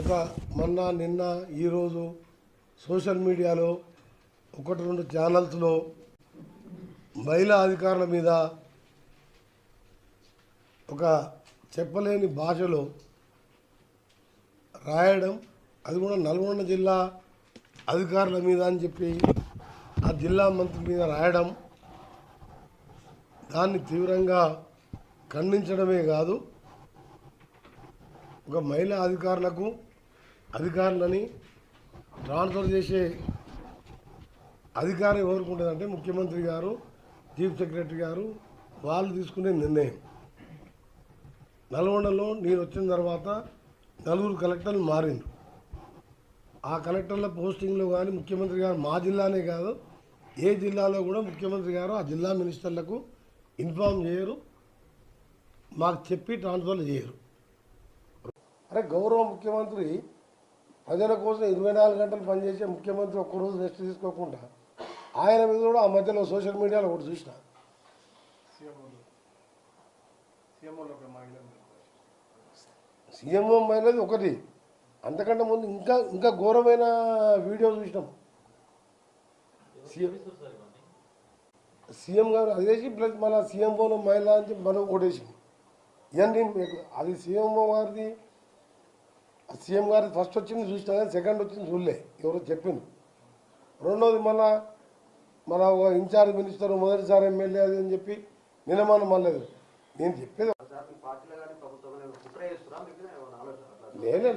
మొన్న నిన్న ఈరోజు సోషల్ మీడియాలో ఒకటి రెండు ఛానల్స్లో మహిళా అధికారుల మీద ఒక చెప్పలేని భాషలో రాయడం, అది కూడా నల్గొండ జిల్లా అధికారుల మీద అని చెప్పి ఆ జిల్లా మంత్రి మీద రాయడం, దాన్ని తీవ్రంగా ఖండించడమే కాదు, ఒక మహిళా అధికారులని ట్రాన్స్ఫర్ చేసే అధికారం ఎవరికి ఉంటుందంటే ముఖ్యమంత్రి గారు, చీఫ్ సెక్రటరీ గారు వాళ్ళు తీసుకునే నిర్ణయం. నల్గొండలో నేను వచ్చిన తర్వాత 4 కలెక్టర్లు మారిండు. ఆ కలెక్టర్ల పోస్టింగ్లో కానీ ముఖ్యమంత్రి గారు మా జిల్లానే కాదు ఏ జిల్లాలో కూడా ముఖ్యమంత్రి గారు ఆ జిల్లా మినిస్టర్లకు ఇన్ఫార్మ్ చేయరు, మాకు చెప్పి ట్రాన్స్ఫర్లు చేయరు. అరే గౌరవ ముఖ్యమంత్రి ప్రజల కోసం 24 గంటలు పనిచేసే ముఖ్యమంత్రి ఒక్కరోజు రెస్ట్ తీసుకోకుండా ఆయన మీద కూడా ఆ మధ్యలో సోషల్ మీడియాలో ఒకటి చూసిన సీఎంఓ మహిళది ఒకటి, అంతకంటే ముందు ఇంకా ఘోరమైన వీడియో చూసినాం. సీఎం గారు అదేసి ప్లస్ మన సీఎంఓలో మహిళ అని మనం కొట్టేసింది. ఇవన్నీ అది సీఎంఓ గారిది, సీఎం గారి ఫస్ట్ వచ్చింది చూసినా కానీ సెకండ్ వచ్చింది చూడలే, ఎవరో చెప్పింది. రెండోది మన ఇన్ఛార్జ్ మినిస్టర్ మొదటిసారి ఎమ్మెల్యే అది అని చెప్పి నిలమానం మళ్ళలేదు. నేను చెప్పేది లేదు,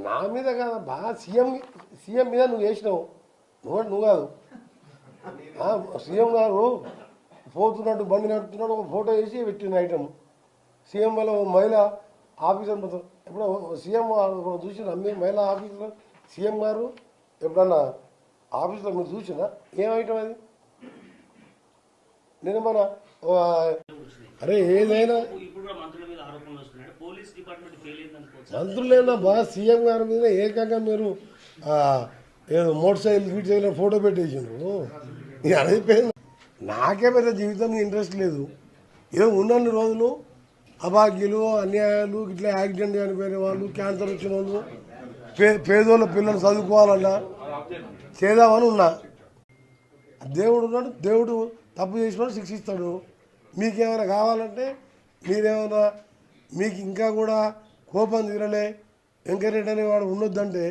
నా మీద కాదు బాగా సీఎం మీద నువ్వు వేసినావు, నువ్వు కాదు. సీఎం గారు పోతున్నట్టు బండి నడుపుతున్నాడు, ఒక ఫోటో వేసి పెట్టిన ఐటమ్. సీఎం వల్ల మహిళ ఆఫీసర్ ఎప్పుడో సీఎం చూసిన మహిళా ఆఫీసర్ సీఎం గారు ఎప్పుడన్నా ఆఫీస్లో మీరు చూసినా ఏం ఐటమ్ అది? నేను మన అరే ఏదైనా మంత్రులైనా బాగా సీఎం గారి మీద ఏకంగా మీరు ఏదో motorcycle feet cycle photo పెట్టేసిండ్రు. అయిపోయింది. నాకే పెద్ద జీవితం ఇంట్రెస్ట్ లేదు. ఏదో ఉన్నన్ని రోజులు అభాగ్యులు, అన్యాయాలు, ఇట్లా యాక్సిడెంట్ చనిపోయిన వాళ్ళు, క్యాన్సర్ వచ్చిన వాళ్ళు, పేదోళ్ళ పిల్లలు చదువుకోవాలన్నా చేద్దామని ఉన్నా. దేవుడు ఉన్నాడు, దేవుడు తప్పు చేసినోడు శిక్షిస్తాడు. మీకేమైనా కావాలంటే మీరేమైనా మీకు ఇంకా కూడా కోపం తీరలే వెంకరెడ్డి అనేవాడు ఉండొద్దంటే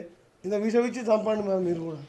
ఇంత విషం ఇచ్చి చంపండి మీరు కూడా.